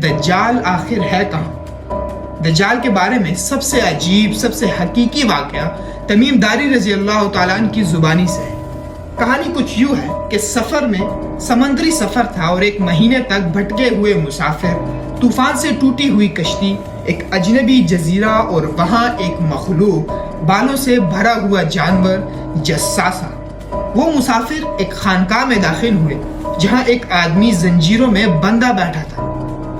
دجال آخر ہے کہاں۔ دجال کے بارے میں سب سے عجیب، سب سے حقیقی واقعہ تمیم داری رضی اللہ تعالیٰ عنہ کی زبانی سے ہے۔ کہانی کچھ یوں ہے کہ سفر میں سمندری سفر تھا اور ایک مہینے تک بھٹکے ہوئے مسافر، طوفان سے ٹوٹی ہوئی کشتی، ایک اجنبی جزیرہ اور وہاں ایک مخلوق، بالوں سے بھرا ہوا جانور، جساسا۔ وہ مسافر ایک خانقاہ میں داخل ہوئے جہاں ایک آدمی زنجیروں میں بندہ بیٹھا تھا۔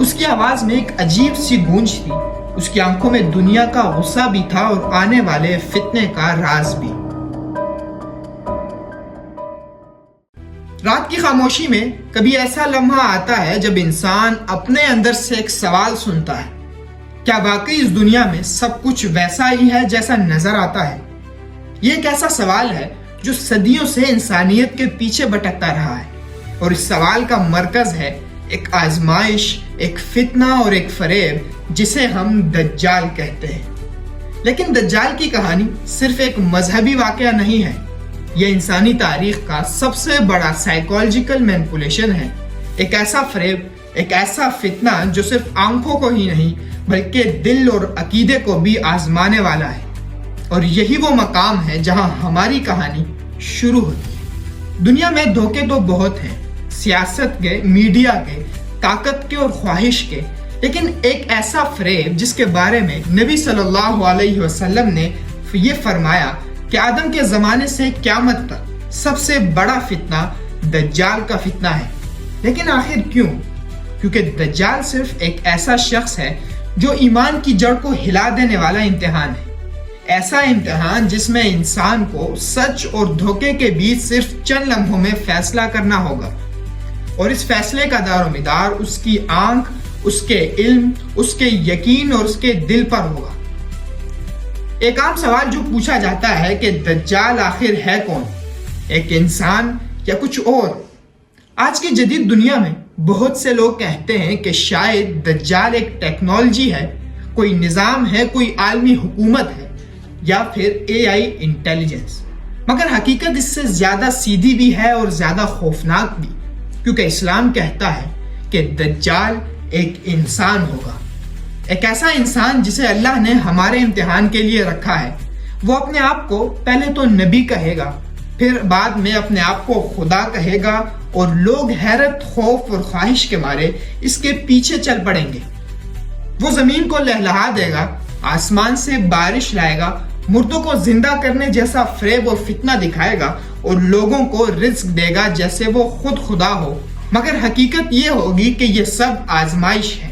اس کی آواز میں ایک عجیب سی گونج تھی، اس کی آنکھوں میں دنیا کا غصہ بھی تھا اور آنے والے فتنے کا راز بھی۔ رات کی خاموشی میں کبھی ایسا لمحہ آتا ہے جب انسان اپنے اندر سے ایک سوال سنتا ہے، کیا واقعی اس دنیا میں سب کچھ ویسا ہی ہے جیسا نظر آتا ہے؟ یہ ایک ایسا سوال ہے جو صدیوں سے انسانیت کے پیچھے بھٹکتا رہا ہے، اور اس سوال کا مرکز ہے ایک آزمائش، ایک فتنہ اور ایک فریب جسے ہم دجال کہتے ہیں۔ لیکن دجال کی کہانی صرف ایک مذہبی واقعہ نہیں ہے، یہ انسانی تاریخ کا سب سے بڑا سائیکولوجیکل مینپولیشن ہے، ایک ایسا فریب، ایک ایسا فتنہ جو صرف آنکھوں کو ہی نہیں بلکہ دل اور عقیدے کو بھی آزمانے والا ہے۔ اور یہی وہ مقام ہے جہاں ہماری کہانی شروع ہوتی ہے۔ دنیا میں دھوکے تو بہت ہیں، سیاست کے، میڈیا کے، طاقت کے اور خواہش کے، لیکن ایک ایسا فریب جس کے بارے میں نبی صلی اللہ علیہ وسلم نے یہ فرمایا کہ آدم کے زمانے سے قیامت تک سب سے بڑا فتنہ دجال کا فتنہ ہے۔ لیکن آخر کیوں؟ کیونکہ دجال صرف ایک ایسا شخص ہے جو ایمان کی جڑ کو ہلا دینے والا امتحان ہے، ایسا امتحان جس میں انسان کو سچ اور دھوکے کے بیچ صرف چند لمحوں میں فیصلہ کرنا ہوگا، اور اس فیصلے کا دار و مدار اس کی آنکھ، اس کے علم، اس کے یقین اور اس کے دل پر ہوگا۔ ایک عام سوال جو پوچھا جاتا ہے کہ دجال آخر ہے کون، ایک انسان یا کچھ اور؟ آج کی جدید دنیا میں بہت سے لوگ کہتے ہیں کہ شاید دجال ایک ٹیکنالوجی ہے، کوئی نظام ہے، کوئی عالمی حکومت ہے، یا پھر AI انٹیلیجنس۔ مگر حقیقت اس سے زیادہ سیدھی بھی ہے اور زیادہ خوفناک بھی، کیونکہ اسلام کہتا ہے کہ دجال ایک انسان ہوگا، ایک ایسا انسان جسے اللہ نے ہمارے امتحان کے لیے رکھا ہے۔ وہ اپنے آپ کو پہلے تو نبی کہے گا، پھر بعد میں اپنے آپ کو خدا کہے گا، اور لوگ حیرت، خوف اور خواہش کے مارے اس کے پیچھے چل پڑیں گے۔ وہ زمین کو لہلہا دے گا، آسمان سے بارش لائے گا، مردوں کو زندہ کرنے جیسا فریب اور فتنہ دکھائے گا، اور لوگوں کو رزق دے گا جیسے وہ خود خدا ہو۔ مگر حقیقت یہ ہوگی کہ یہ سب آزمائش ہے۔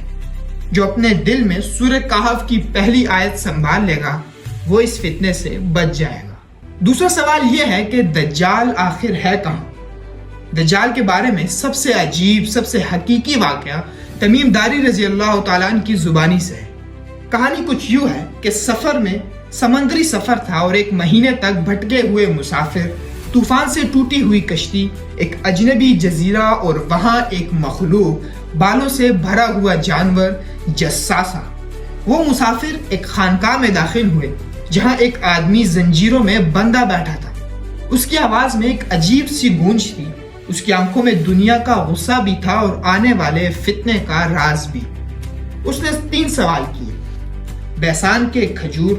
جو اپنے دل میں سورہ کہف کی پہلی آیت سنبھال لے گا وہ اس فتنے سے بچ جائے گا۔ دوسرا سوال یہ ہے کہ دجال آخر ہے کہاں۔ دجال کے بارے میں سب سے عجیب، سب سے حقیقی واقعہ تمیم داری رضی اللہ تعالیٰ عنہ کی زبانی سے ہے۔ کہانی کچھ یوں ہے کہ سفر میں سمندری سفر تھا اور ایک مہینے تک بھٹکے ہوئے مسافر، طوفان سے ٹوٹی ہوئی کشتی، ایک اجنبی جزیرہ اور وہاں ایک مخلوق، بالوں سے بھرا ہوا جانور، جساسا۔ وہ مسافر ایک خانقاہ میں داخل ہوئے جہاں ایک آدمی زنجیروں میں بندہ بیٹھا تھا۔ اس کی آواز میں ایک عجیب سی گونج تھی، اس کی آنکھوں میں دنیا کا غصہ بھی تھا اور آنے والے فتنے کا راز بھی۔ اس نے 3 سوال کیے: بیسان کے کھجور،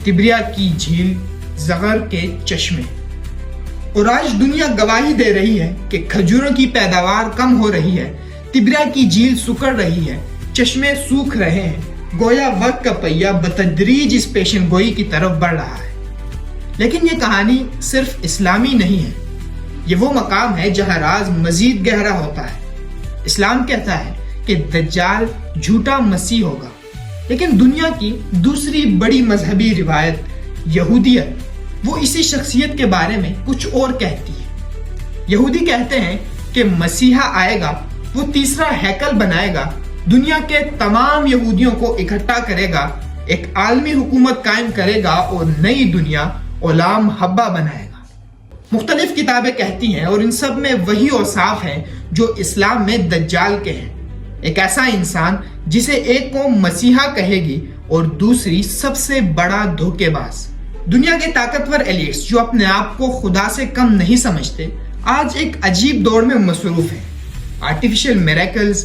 تبریا کی جھیل، زغر کے چشمے۔ اور آج دنیا گواہی دے رہی ہے کہ کھجوروں کی پیداوار کم ہو رہی ہے، تبریا کی جھیل سکڑ رہی ہے، چشمے سوکھ رہے ہیں، گویا وقت کا پہیہ بتدریج اس پیشن گوئی کی طرف بڑھ رہا ہے۔ لیکن یہ کہانی صرف اسلامی نہیں ہے، یہ وہ مقام ہے جہاں راز مزید گہرا ہوتا ہے۔ اسلام کہتا ہے کہ دجال جھوٹا مسیح ہوگا، لیکن دنیا کی دوسری بڑی مذہبی روایت یہودیت وہ اسی شخصیت کے بارے میں کچھ اور کہتی ہے۔ یہودی کہتے ہیں کہ مسیحا آئے گا، وہ تیسرا ہیکل بنائے گا، دنیا کے تمام یہودیوں کو اکٹھا کرے گا، ایک عالمی حکومت قائم کرے گا اور نئی دنیا غلام حبہ بنائے گا۔ مختلف کتابیں کہتی ہیں اور ان سب میں وہی اوصاف ہیں جو اسلام میں دجال کے ہیں، ایک ایسا انسان جسے ایک قوم مسیحا کہے گی اور دوسری سب سے بڑا دھوکے باز۔ دنیا کے طاقتور ایلیٹس جو اپنے آپ کو خدا سے کم نہیں سمجھتے، آج ایک عجیب دور میں مصروف ہیں۔ Artificial miracles,